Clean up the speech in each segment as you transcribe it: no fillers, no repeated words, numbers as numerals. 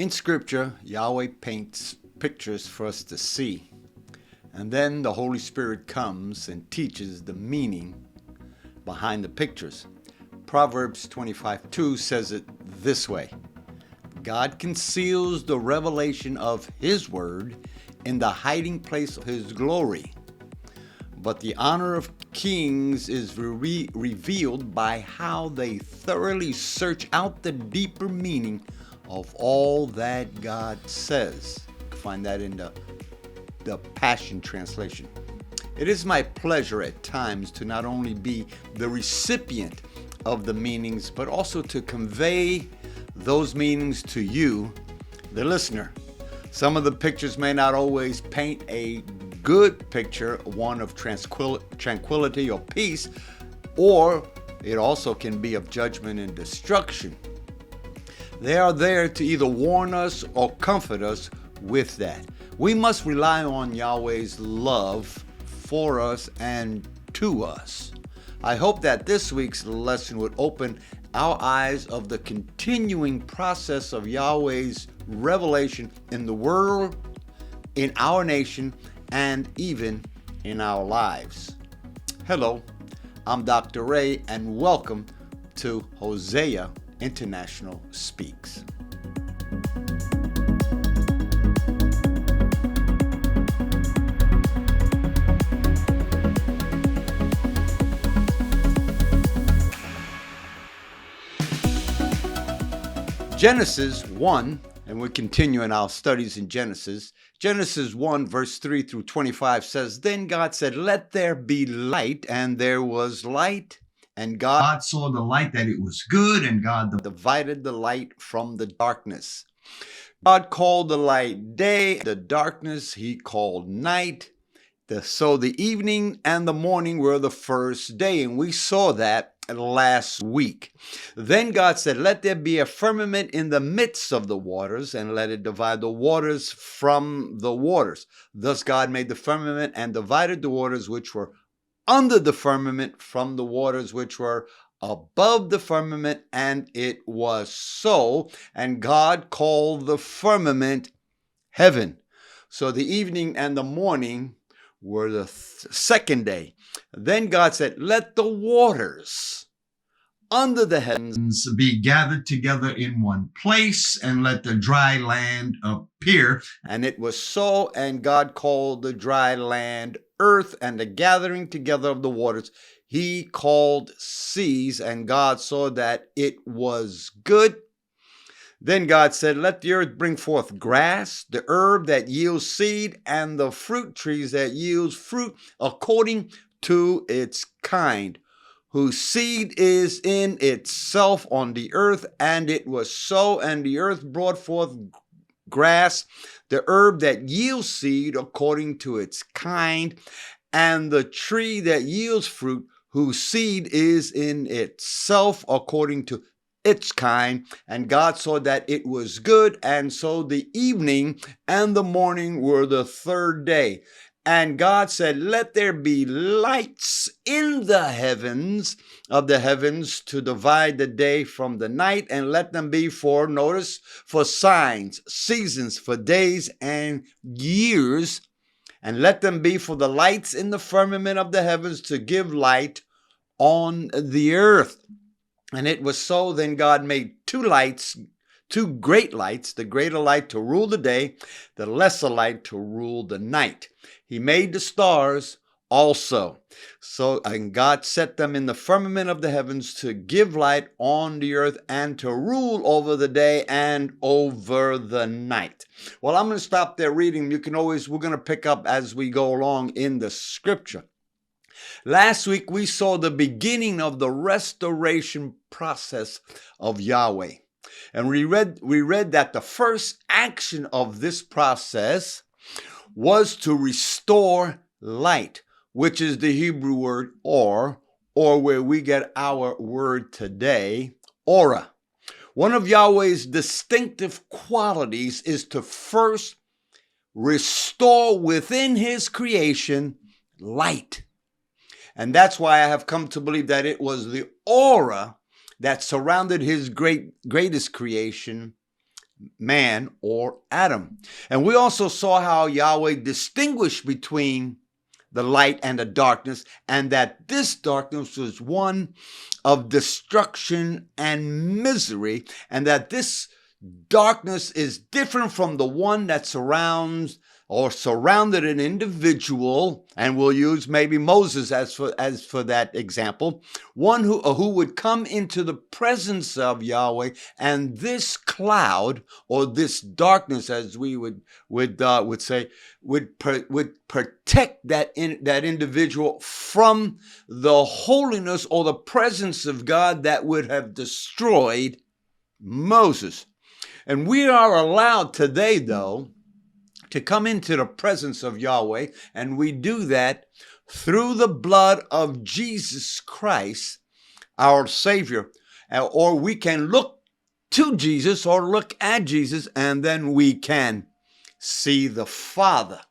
In Scripture, Yahweh paints pictures for us to see, and then the Holy Spirit comes and teaches the meaning behind the pictures. Proverbs 25:2 says it this way: God conceals the revelation of His word in the hiding place of His glory, but the honor of kings is revealed by how they thoroughly search out the deeper meaning of all that God says. Find that in the Passion Translation. It is my pleasure at times to not only be the recipient of the meanings, but also to convey those meanings to you, the listener. Some of the pictures may not always paint a good picture, one of tranquility or peace, or it also can be of judgment and destruction. They are there to either warn us or comfort us with that. We must rely on Yahweh's love for us and to us. I hope that this week's lesson would open our eyes of the continuing process of Yahweh's revelation in the world, in our nation, and even in our lives. Hello, I'm Dr. Ray, and welcome to Hosea International Speaks. Genesis 1, and we're continuing our studies in Genesis. Genesis 1, verse 3 through 25 says, Then God said, Let there be light, and there was light. And God saw the light that it was good, and God divided the light from the darkness. God called the light day, the darkness He called night. So the evening and the morning were the first day, and we saw that last week. Then God said, Let there be a firmament in the midst of the waters, and let it divide the waters from the waters. Thus God made the firmament and divided the waters which were under the firmament from the waters which were above the firmament, and it was so. And God called the firmament heaven. So the evening and the morning were the second day. Then God said, Let the waters under the heavens be gathered together in one place, and let the dry land appear. And it was so, and God called the dry land earth, and the gathering together of the waters He called seas, and God saw that it was good. Then God said, Let the earth bring forth grass, the herb that yields seed, and the fruit trees that yields fruit according to its kind, whose seed is in itself on the earth. And it was so, and the earth brought forth grass, the herb that yields seed according to its kind, and the tree that yields fruit, whose seed is in itself according to its kind. And God saw that it was good, and so the evening and the morning were the third day. And God said, Let there be lights in the heavens of the heavens to divide the day from the night, and let them be for, notice, for signs, seasons, for days and years, and let them be for the lights in the firmament of the heavens to give light on the earth. And it was so. Then God made two great lights, the greater light to rule the day, the lesser light to rule the night. He made the stars also. And God set them in the firmament of the heavens to give light on the earth and to rule over the day and over the night. Well, I'm going to stop there reading. We're going to pick up as we go along in the scripture. Last week, we saw the beginning of the restoration process of Yahweh. And we read that the first action of this process was to restore light, which is the Hebrew word or where we get our word today, aura. One of Yahweh's distinctive qualities is to first restore within His creation light. And that's why I have come to believe that it was the aura that surrounded His greatest creation, man or Adam. And we also saw how Yahweh distinguished between the light and the darkness, and that this darkness was one of destruction and misery, and that this darkness is different from the one that surrounded an individual, and we'll use maybe Moses as for that example, one who would come into the presence of Yahweh, and this cloud or this darkness, as we would say, would protect that individual from the holiness or the presence of God that would have destroyed Moses. And we are allowed today, though, to come into the presence of Yahweh, and we do that through the blood of Jesus Christ, our Savior. Or we can look to Jesus or look at Jesus, and then we can see the Father.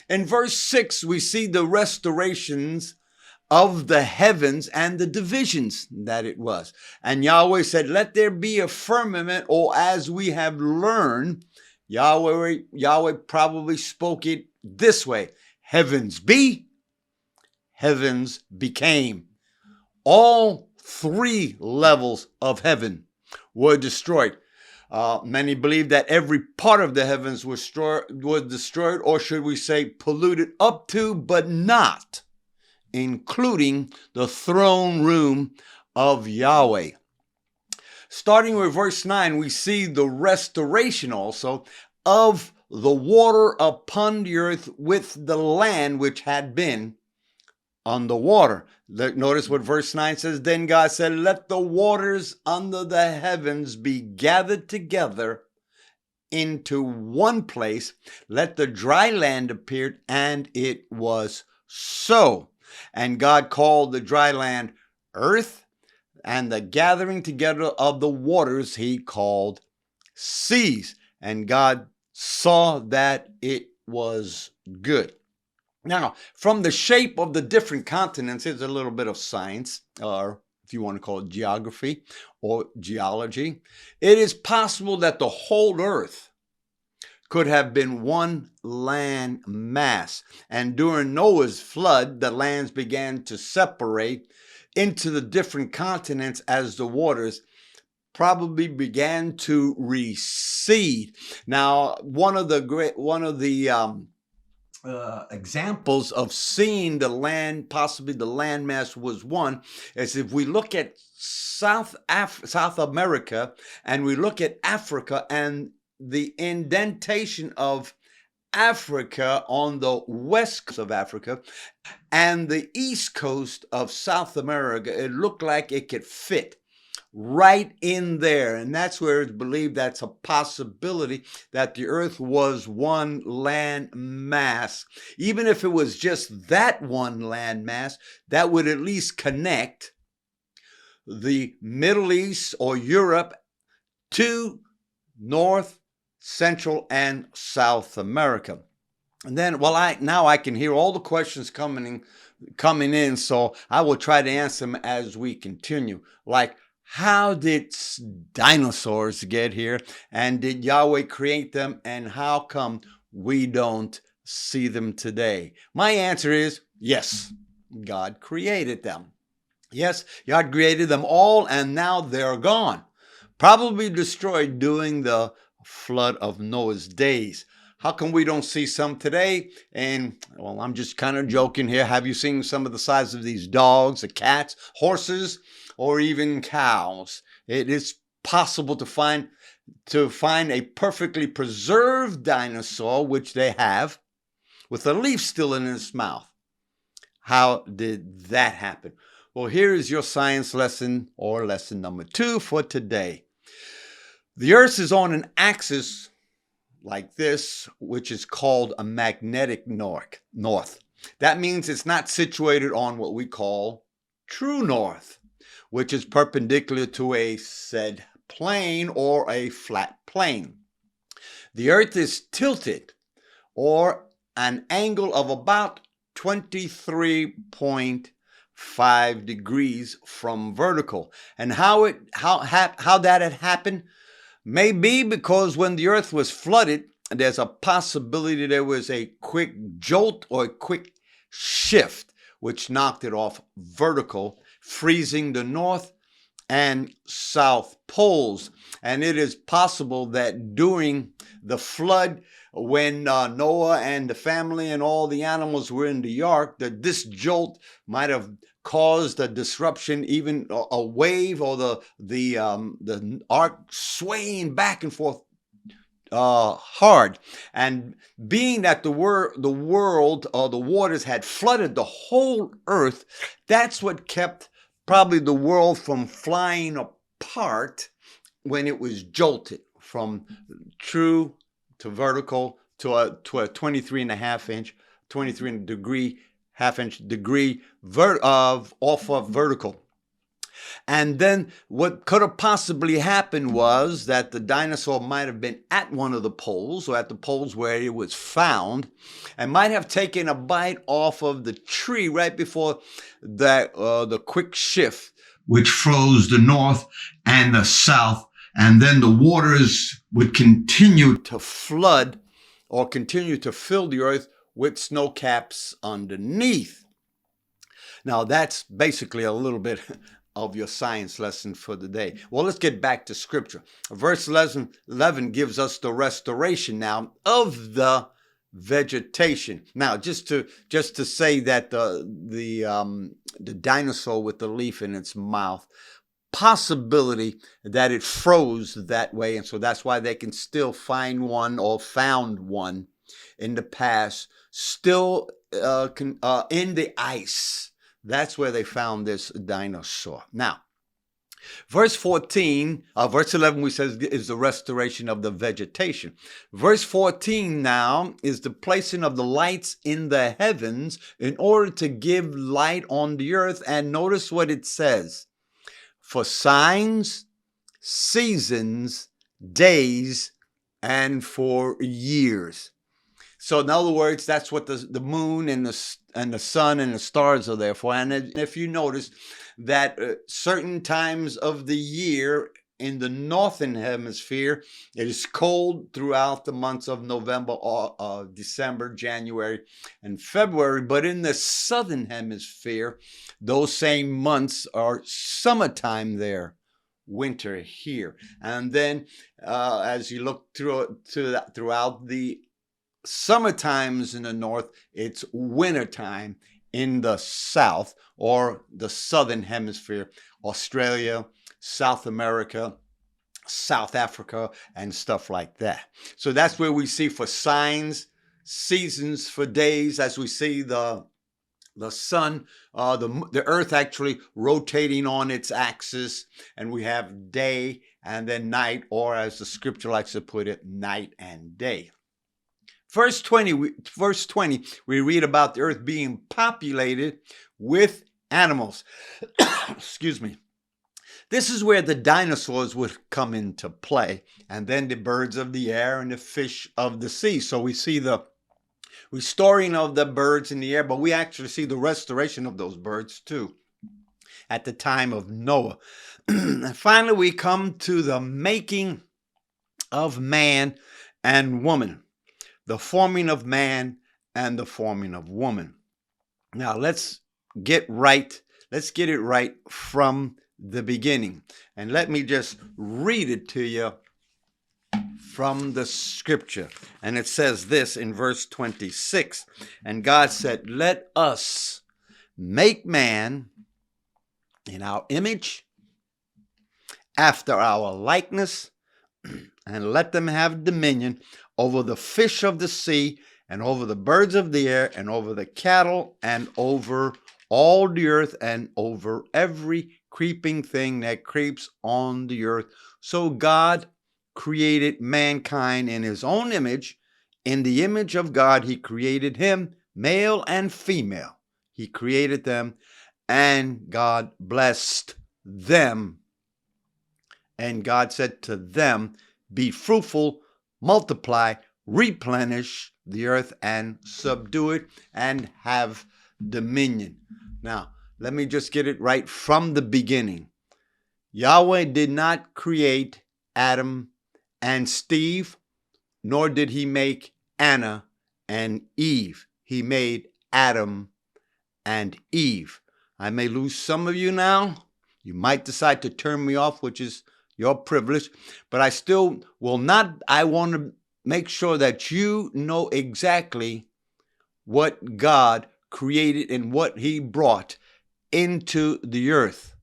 In verse 6, we see the restorations of the heavens and the divisions that it was. And Yahweh said, let there be a firmament, or as we have learned, Yahweh probably spoke it this way: heavens be, heavens became. All three levels of heaven were destroyed. Many believe that every part of the heavens was destroyed, or should we say polluted up to, but not including the throne room of Yahweh. Starting with verse 9, we see the restoration also of the water upon the earth with the land which had been on the water. Notice what verse 9 says. Then God said, let the waters under the heavens be gathered together into one place. Let the dry land appear, and it was so. And God called the dry land earth, and the gathering together of the waters he called seas. And God saw that it was good. Now, from the shape of the different continents, here's a little bit of science, or if you want to call it geography or geology. It is possible that the whole earth could have been one land mass. And during Noah's flood, the lands began to separate into the different continents as the waters probably began to recede. Now, one of the examples of seeing the land, possibly the landmass was one, is if we look at South America, and we look at Africa and the indentation of Africa on the west coast of Africa and the east coast of South America, it looked like it could fit right in there. And that's where it's believed that's a possibility that the earth was one land mass. Even if it was just that one land mass, that would at least connect the Middle East or Europe to North, Central, and South America. And then, now I can hear all the questions coming in, so I will try to answer them as we continue. Like, how did dinosaurs get here? And did Yahweh create them? And how come we don't see them today? My answer is yes, God created them. Yes, God created them all, and now they're gone. Probably destroyed during the flood of Noah's days. How come we don't see some today? And, well, I'm just kind of joking here. Have you seen some of the size of these dogs, the cats, horses, or even cows? It is possible to find a perfectly preserved dinosaur, which they have, with a leaf still in its mouth. How did that happen? Well, here is your science lesson, or lesson number 2 for today. The Earth is on an axis like this, which is called a magnetic north. That means it's not situated on what we call true north, which is perpendicular to a said plane or a flat plane. The Earth is tilted, or an angle of about 23.5 degrees from vertical. And how that had happened? Maybe because when the earth was flooded, there's a possibility there was a quick jolt or a quick shift, which knocked it off vertical, freezing the north and south poles. And it is possible that during the flood, when Noah and the family and all the animals were in the ark, that this jolt might have caused a disruption, even a wave, or the ark swaying back and forth hard. And being that the world or the waters had flooded the whole earth, that's what kept probably the world from flying apart when it was jolted from true to vertical to a 23 and a half inch, 23 degree, half inch degree off of vertical. And then what could have possibly happened was that the dinosaur might have been at one of the poles, or at the poles where it was found, and might have taken a bite off of the tree right before the quick shift, which froze the north and the south. And then the waters would continue to flood or continue to fill the earth with snow caps underneath. Now, that's basically a little bit of your science lesson for the day. Well, let's get back to scripture. Verse 11 gives us the restoration now of the vegetation. Now, just to say that the dinosaur with the leaf in its mouth, possibility that it froze that way, and so that's why they can still find one or found one in the past, still in the ice. That's where they found this dinosaur. Now, verse 11, we says is the restoration of the vegetation. Verse 14 now is the placing of the lights in the heavens in order to give light on the earth. And notice what it says: for signs, seasons, days, and for years. So in other words, that's what the moon and the sun and the stars are there for. And if you notice that certain times of the year in the northern hemisphere, it is cold throughout the months of November, December, January, and February. But in the southern hemisphere, those same months are summertime there, winter here. And then as you look throughout the summer times in the north, it's winter time in the south or the southern hemisphere, Australia, South America, South Africa, and stuff like that. So that's where we see for signs, seasons, for days, as we see the sun, the earth actually rotating on its axis, and we have day and then night, or as the scripture likes to put it, night and day. Verse 20, we read about the earth being populated with animals. Excuse me. This is where the dinosaurs would come into play, and then the birds of the air and the fish of the sea. So we see the restoring of the birds in the air, but we actually see the restoration of those birds too at the time of Noah. And finally, we come to the making of man and woman. The forming of man and the forming of woman. Now let's get it right from the beginning. And let me just read it to you from the scripture. And it says this in verse 26. And God said, let us make man in our image, after our likeness, and let them have dominion over the fish of the sea, and over the birds of the air, and over the cattle, and over all the earth, and over every creeping thing that creeps on the earth. So God created mankind in his own image. In the image of God, he created him, male and female. He created them, and God blessed them. And God said to them, be fruitful, multiply, replenish the earth, and subdue it, and have dominion. Now, let me just get it right from the beginning. Yahweh did not create Adam and Steve, nor did he make Anna and Eve. He made Adam and Eve. I may lose some of you now. You might decide to turn me off, which is your privilege, but I still will not. I want to make sure that you know exactly what God created and what he brought into the earth.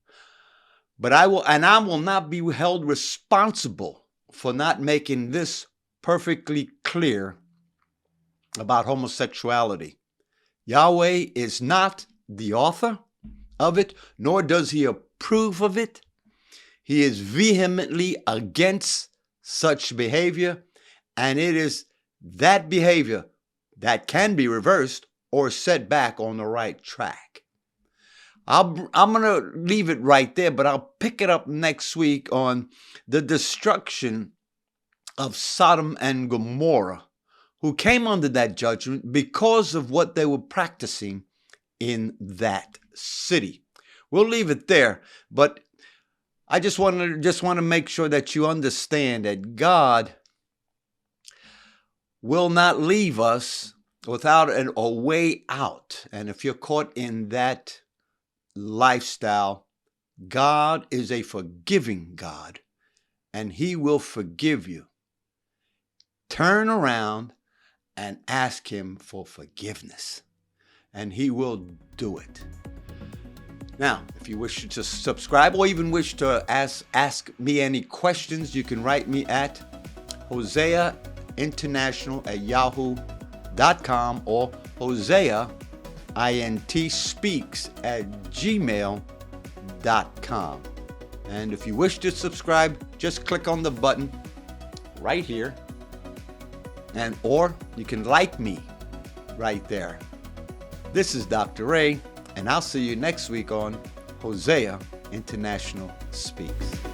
But I will not be held responsible for not making this perfectly clear about homosexuality. Yahweh is not the author of it, nor does he approve of it. He is vehemently against such behavior, and it is that behavior that can be reversed or set back on the right track. I'm going to leave it right there, but I'll pick it up next week on the destruction of Sodom and Gomorrah, who came under that judgment because of what they were practicing in that city. We'll leave it there, but I just want to make sure that you understand that God will not leave us without a way out. And if you're caught in that lifestyle, God is a forgiving God, and he will forgive you. Turn around and ask him for forgiveness, and he will do it. Now, if you wish to subscribe or even wish to ask me any questions, you can write me at hoseainternational@yahoo.com or hoseaintspeaks@gmail.com. And if you wish to subscribe, just click on the button right here, or you can like me right there. This is Dr. Ray, and I'll see you next week on Hosea International Speaks.